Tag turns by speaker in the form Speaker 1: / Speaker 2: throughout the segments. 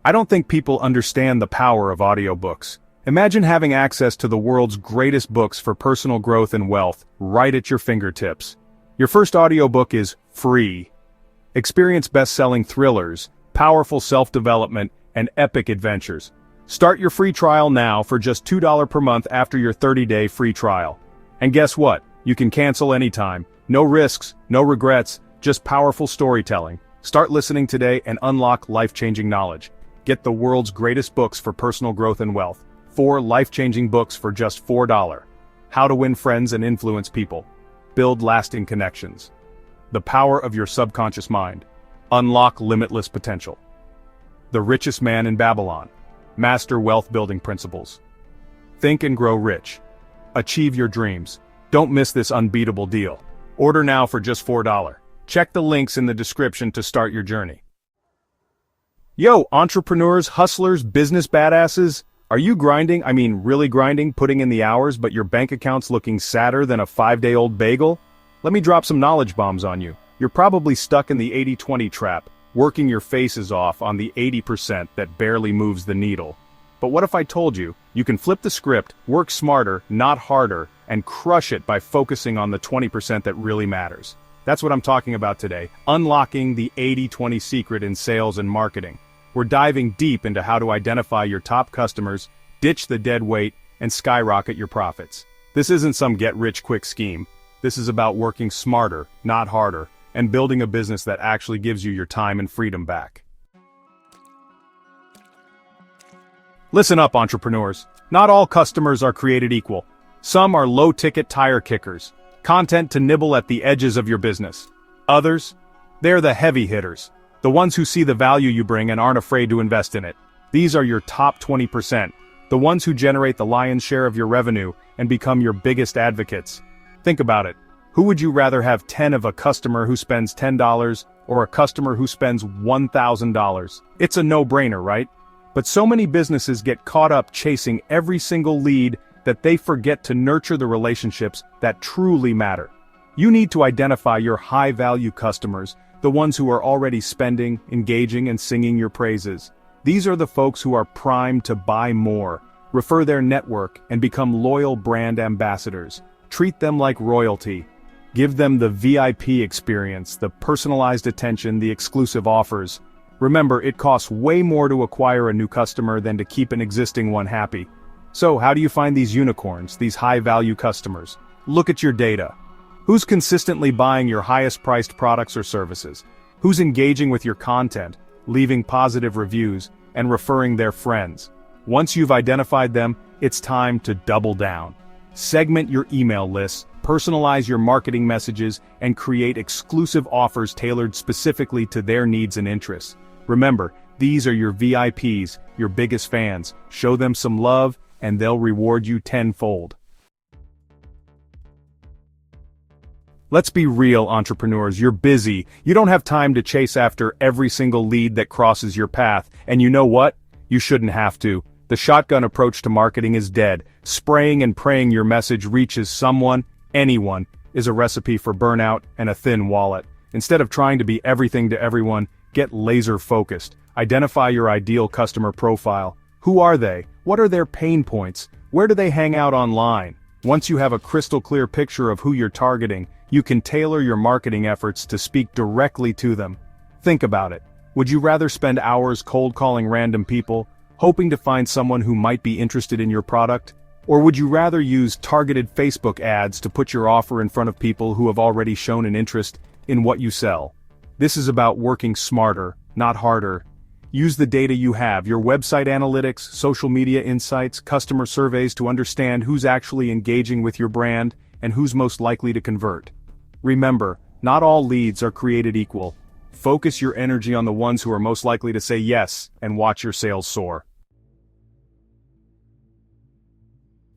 Speaker 1: I don't think people understand the power of audiobooks. Imagine having access to the world's greatest books for personal growth and wealth, right at your fingertips. Your first audiobook is free. Experience best-selling thrillers, powerful self-development, and epic adventures. Start your free trial now for just $2 per month after your 30-day free trial. And guess what? You can cancel anytime. No risks, no regrets, just powerful storytelling. Start listening today and unlock life-changing knowledge. Get the world's greatest books for personal growth and wealth. 4 life-changing books for just $4. How to win friends and influence people. Build lasting connections. The power of your subconscious mind. Unlock limitless potential. The richest man in Babylon. Master wealth-building principles. Think and grow rich. Achieve your dreams. Don't miss this unbeatable deal. Order now for just $4. Check the links in the description to start your journey. Yo, entrepreneurs, hustlers, business badasses, are you grinding, really grinding, putting in the hours, but your bank account's looking sadder than a 5-day-old bagel? Let me drop some knowledge bombs on you. You're probably stuck in the 80-20 trap, working your faces off on the 80% that barely moves the needle. But what if I told you, you can flip the script, work smarter, not harder, and crush it by focusing on the 20% that really matters? That's what I'm talking about today, unlocking the 80-20 secret in sales and marketing. We're diving deep into how to identify your top customers, ditch the dead weight, and skyrocket your profits. This isn't some get-rich-quick scheme. This is about working smarter, not harder, and building a business that actually gives you your time and freedom back. Listen up, entrepreneurs. Not all customers are created equal. Some are low-ticket tire kickers, content to nibble at the edges of your business. Others? They're the heavy hitters. The ones who see the value you bring and aren't afraid to invest in it. These are your top 20%, the ones who generate the lion's share of your revenue and become your biggest advocates. Think about it. Who would you rather have 10 of a customer who spends $10 or a customer who spends $1,000? It's a no-brainer, right? But so many businesses get caught up chasing every single lead that they forget to nurture the relationships that truly matter. You need to identify your high-value customers, the ones who are already spending, engaging, and singing your praises. These are the folks who are primed to buy more, refer their network, and become loyal brand ambassadors. Treat them like royalty. Give them the VIP experience, the personalized attention, the exclusive offers. Remember, it costs way more to acquire a new customer than to keep an existing one happy. So, how do you find these unicorns, these high-value customers? Look at your data. Who's consistently buying your highest-priced products or services? Who's engaging with your content, leaving positive reviews, and referring their friends? Once you've identified them, it's time to double down. Segment your email lists, personalize your marketing messages, and create exclusive offers tailored specifically to their needs and interests. Remember, these are your VIPs, your biggest fans. Show them some love, and they'll reward you tenfold. Let's be real, entrepreneurs, you're busy. You don't have time to chase after every single lead that crosses your path, and you know what? You shouldn't have to. The shotgun approach to marketing is dead. Spraying and praying your message reaches someone, anyone, is a recipe for burnout and a thin wallet. Instead of trying to be everything to everyone, get laser-focused. Identify your ideal customer profile. Who are they? What are their pain points? Where do they hang out online? Once you have a crystal-clear picture of who you're targeting, you can tailor your marketing efforts to speak directly to them. Think about it. Would you rather spend hours cold-calling random people, hoping to find someone who might be interested in your product? Or would you rather use targeted Facebook ads to put your offer in front of people who have already shown an interest in what you sell? This is about working smarter, not harder. Use the data you have, your website analytics, social media insights, customer surveys to understand who's actually engaging with your brand and who's most likely to convert. Remember, not all leads are created equal. Focus your energy on the ones who are most likely to say yes and watch your sales soar.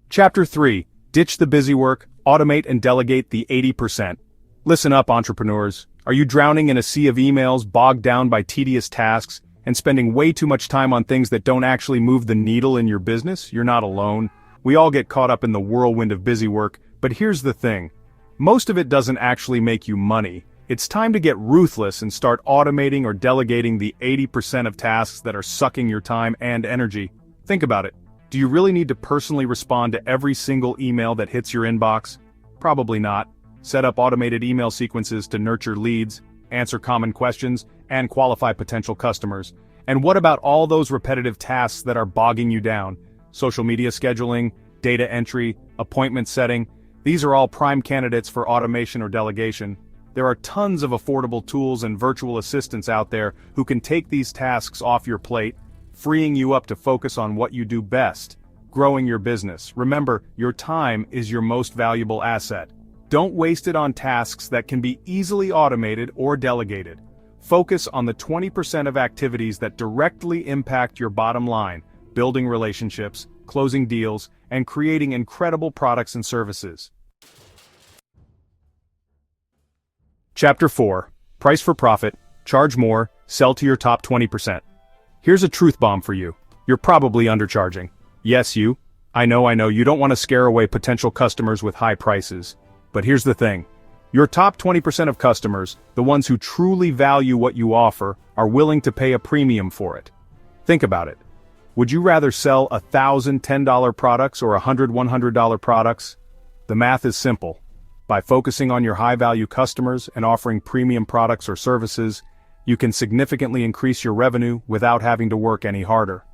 Speaker 1: Chapter 3. Ditch the busy work, automate and delegate the 80%. Listen up, entrepreneurs. Are you drowning in a sea of emails, bogged down by tedious tasks, and spending way too much time on things that don't actually move the needle in your business? You're not alone. We all get caught up in the whirlwind of busy work, but here's the thing. Most of it doesn't actually make you money. It's time to get ruthless and start automating or delegating the 80% of tasks that are sucking your time and energy. Think about it. Do you really need to personally respond to every single email that hits your inbox? Probably not. Set up automated email sequences to nurture leads, answer common questions, and qualify potential customers. And what about all those repetitive tasks that are bogging you down? Social media scheduling, data entry, appointment setting. These are all prime candidates for automation or delegation. There are tons of affordable tools and virtual assistants out there who can take these tasks off your plate, freeing you up to focus on what you do best, growing your business. Remember, your time is your most valuable asset. Don't waste it on tasks that can be easily automated or delegated. Focus on the 20% of activities that directly impact your bottom line, building relationships, closing deals, and creating incredible products and services. Chapter 4. Price for Profit, Charge More, Sell to Your Top 20%. Here's a truth bomb for you. You're probably undercharging. Yes, you. I know, you don't want to scare away potential customers with high prices. But here's the thing. Your top 20% of customers, the ones who truly value what you offer, are willing to pay a premium for it. Think about it. Would you rather sell 1,000 $10 products or 100 $100 products? The math is simple. By focusing on your high-value customers and offering premium products or services, you can significantly increase your revenue without having to work any harder.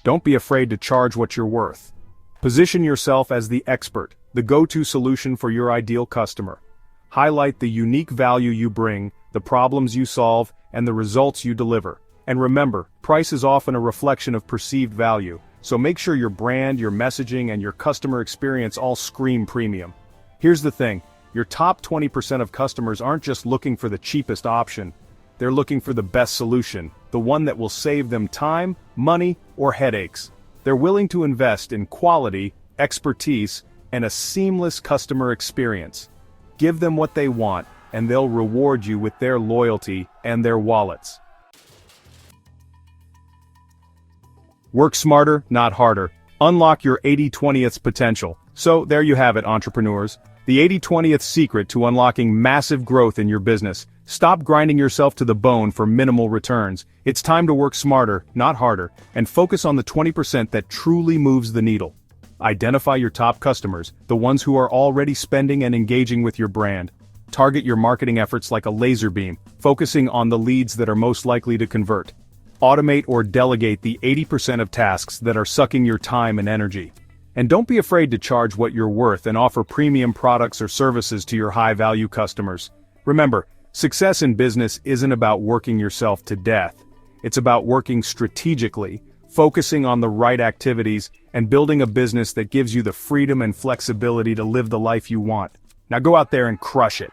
Speaker 1: Don't be afraid to charge what you're worth. Position yourself as the expert, the go-to solution for your ideal customer. Highlight the unique value you bring, the problems you solve, and the results you deliver. And remember, price is often a reflection of perceived value, so make sure your brand, your messaging, and your customer experience all scream premium. Here's the thing, your top 20% of customers aren't just looking for the cheapest option. They're looking for the best solution, the one that will save them time, money, or headaches. They're willing to invest in quality, expertise, and a seamless customer experience. Give them what they want, and they'll reward you with their loyalty and their wallets. Work smarter, not harder. Unlock your 80/20th potential. So there you have it, entrepreneurs. The 80/20th secret to unlocking massive growth in your business. Stop grinding yourself to the bone for minimal returns. It's time to work smarter, not harder, and focus on the 20% that truly moves the needle. Identify your top customers, the ones who are already spending and engaging with your brand. Target your marketing efforts like a laser beam, focusing on the leads that are most likely to convert. Automate or delegate the 80% of tasks that are sucking your time and energy. And don't be afraid to charge what you're worth and offer premium products or services to your high-value customers. Remember, success in business isn't about working yourself to death. It's about working strategically, focusing on the right activities, and building a business that gives you the freedom and flexibility to live the life you want. Now go out there and crush it.